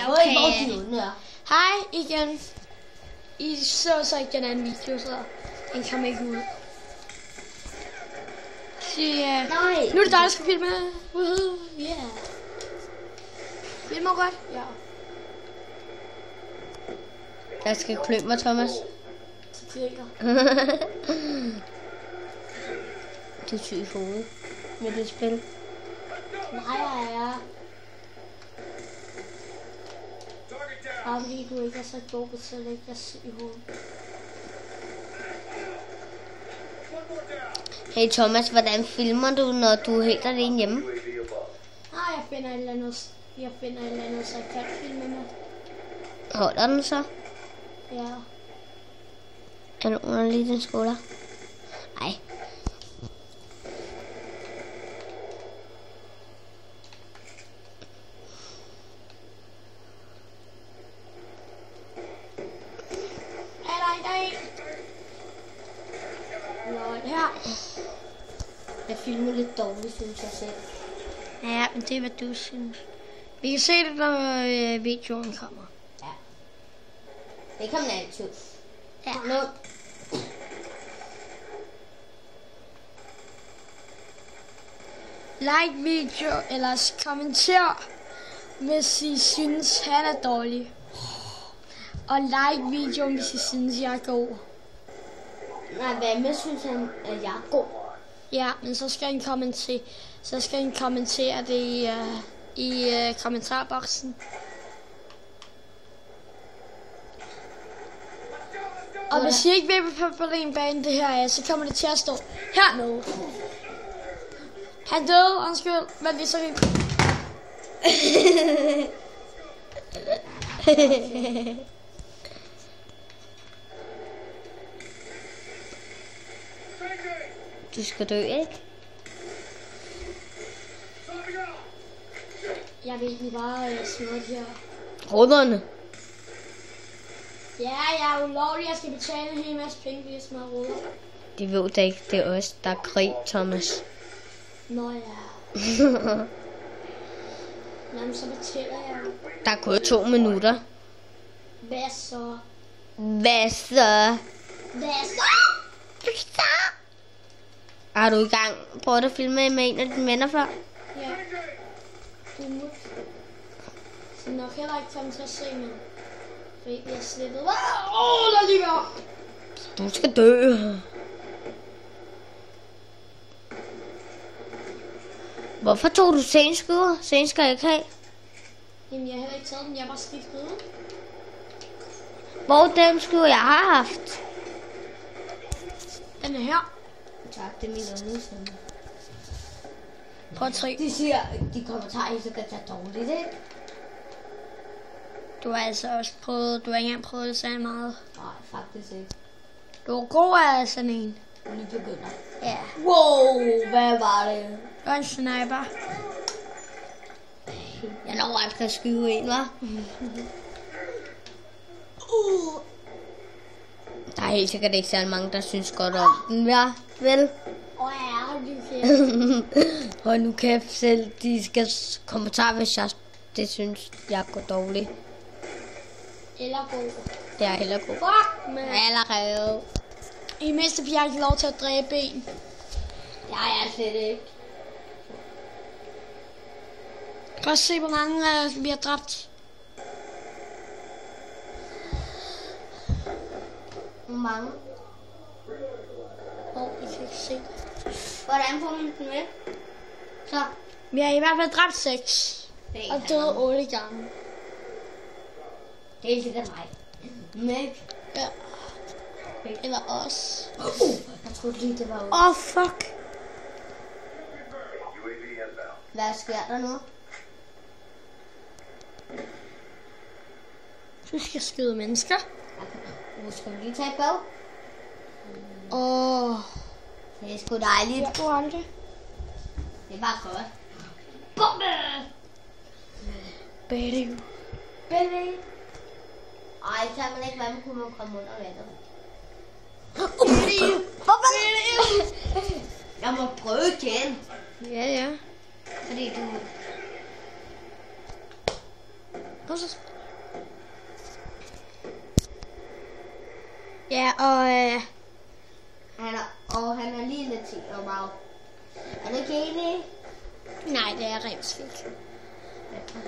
okay. Hej igen. I så ikke den anden video, så den kommer ikke ud. Så nu er det dig, der skal filme. Yeah. Filmer godt? Ja. Jeg skal klø mig, Thomas. Du er syg i hovedet med det spil. Nej, ja. Bare fordi du ikke er så god, så det ikke er syg i hovedet. Hey Thomas, hvordan filmer du, når du er helt alene hjemme? Jeg finder et eller andet, så jeg kan filme med. Holder den så? Ja. Er du underlig den skulder? Nej. Jeg filmer lidt dårligt, synes jeg selv. Ja, men det er, hvad du synes. Vi kan se det, når videoen kommer. Ja. Det kommer altid. Ja. Nu. Like video, eller kommenter, hvis I synes, han er dårlig. Og like videoen, hvis I synes, jeg er god. Nej, hvad med synes han, at jeg er god? Ja, men så skal I kommentere det i kommentarboksen. Og hvis I ikke ved, hvad problembanen det her er, så kommer det til at stå hernede. Han døde, undskyld, men det er så vildt. Du skal dø, ikke? Jeg vil egentlig bare smide her. Rudderne. Ja, jeg er ulovlig. Jeg skal betale en hel masse penge, hvis jeg smadrer rudder. De ved det ikke. Det er os, der er krig, Thomas. Nå ja. Jamen, så betaler jeg. Der er gået 2 minutter. Hvad så? Hvad så? Er du i gang? Prøv at filme med en af dine venner før? Ja. Du må. Så nok heller ikke komme til at se mig. Fordi vi har slettet. Der ligger. Du skal dø. Hvorfor tog du senskuder? Sen skal jeg ikke have. Jamen, jeg har heller ikke taget den. Jeg har bare skiftet ud. Hvor den skuder jeg har haft? Den er her. Tak, det er min undervisning. Prøv at trykke. De siger, de kommentarer, så kan tage dårligt, ikke? Du har altså også prøvet, du har ikke engang prøvet det så meget. Nej, faktisk ikke. Du er god af sådan en. Nu begynder. Ja. Wow, hvad var det? Du er en sniper. Jeg når aldrig at skyde en, hva'? Der er helt sikkert ikke særlig mange, der synes godt om den, ja, vel? Ja, du kan. Hold nu kæft selv, de skal kommentere, hvis jeg det synes, jeg går dårligt. Eller god. Det er heller god. Fuck, man. Allerede. I mindste bliver jeg ikke lov til at dræbe en. Jeg er slet ikke. Prøv at se, hvor mange vi har dræbt. Hvor mange? I kan ikke se det. Hvordan får man den med? Så. Vi har i hvert fald dræbt 6. Og døde 8 gange. Det er sikkert mig. Meg. Ja. Eller os. Jeg troede lige, det var ud. Fuck. Hvad sker der nu? Du skal skyde mennesker. Nu skal vi lige tage et bad. Det er sgu dejligt. Jeg tror aldrig. Det er bare godt. Bombe! Baby. Baby. Ej, så man ikke, hvordan kunne man komme under vandet. Jeg må prøve igen. Ja. Fordi du... Ja, og han er lige lidt til og meget. Er du ikke enig? nej, det er rent fik.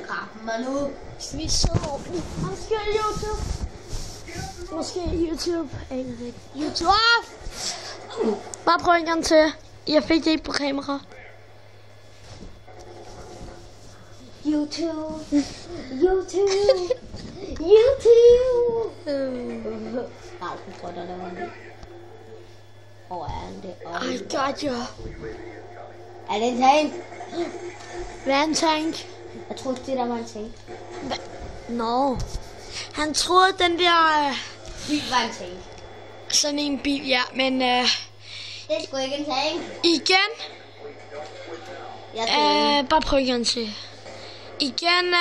Grab mig nu. Skal vi så ordentligt? Måske YouTube. Måske YouTube. Ikke YouTube. Bare prøv en gang til. Jeg fik det ikke på kamera. YouTube. Nej, jeg tror, der var det. Hvor er han det? Ej, godt jo. Er det en tank? Hvad er en tank? Jeg troede, det der var en tank. Nå. Han troede, den der... Bil var en tank. sådan en bil, ja. Men Det er sgu ikke en tank. igen... bare prøv igen til. Igen,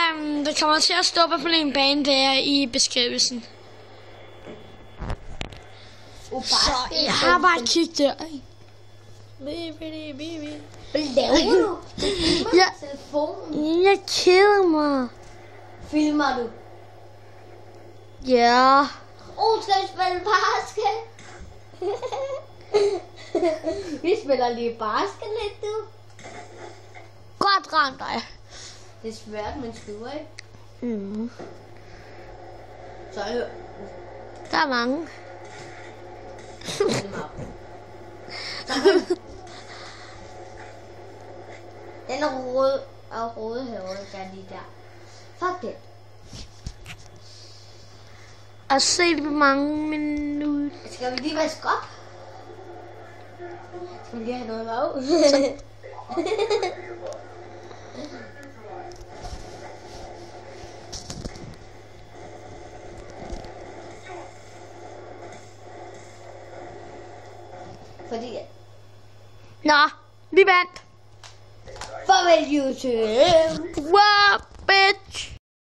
der kommer til at stå på en bane der i beskrivelsen. Så jeg har bare kigget der. Hvad laver du? Ja. Telefonen. Jeg keder mig. Filmer du? Ja. Skal vi spille basket? Vi spiller lige basket lidt, du. Godt ramt dig. Det er svært, men skriver ikke. Mm. Så Der er mange. Den er rød og røde herovre, der er lige der. Fuck det. Og se det på mange minutter. Skal vi lige vaske op? Skal vi lige have noget lav? Fordi... Nå, vi vandt. Farvel YouTube. Wow, bitch.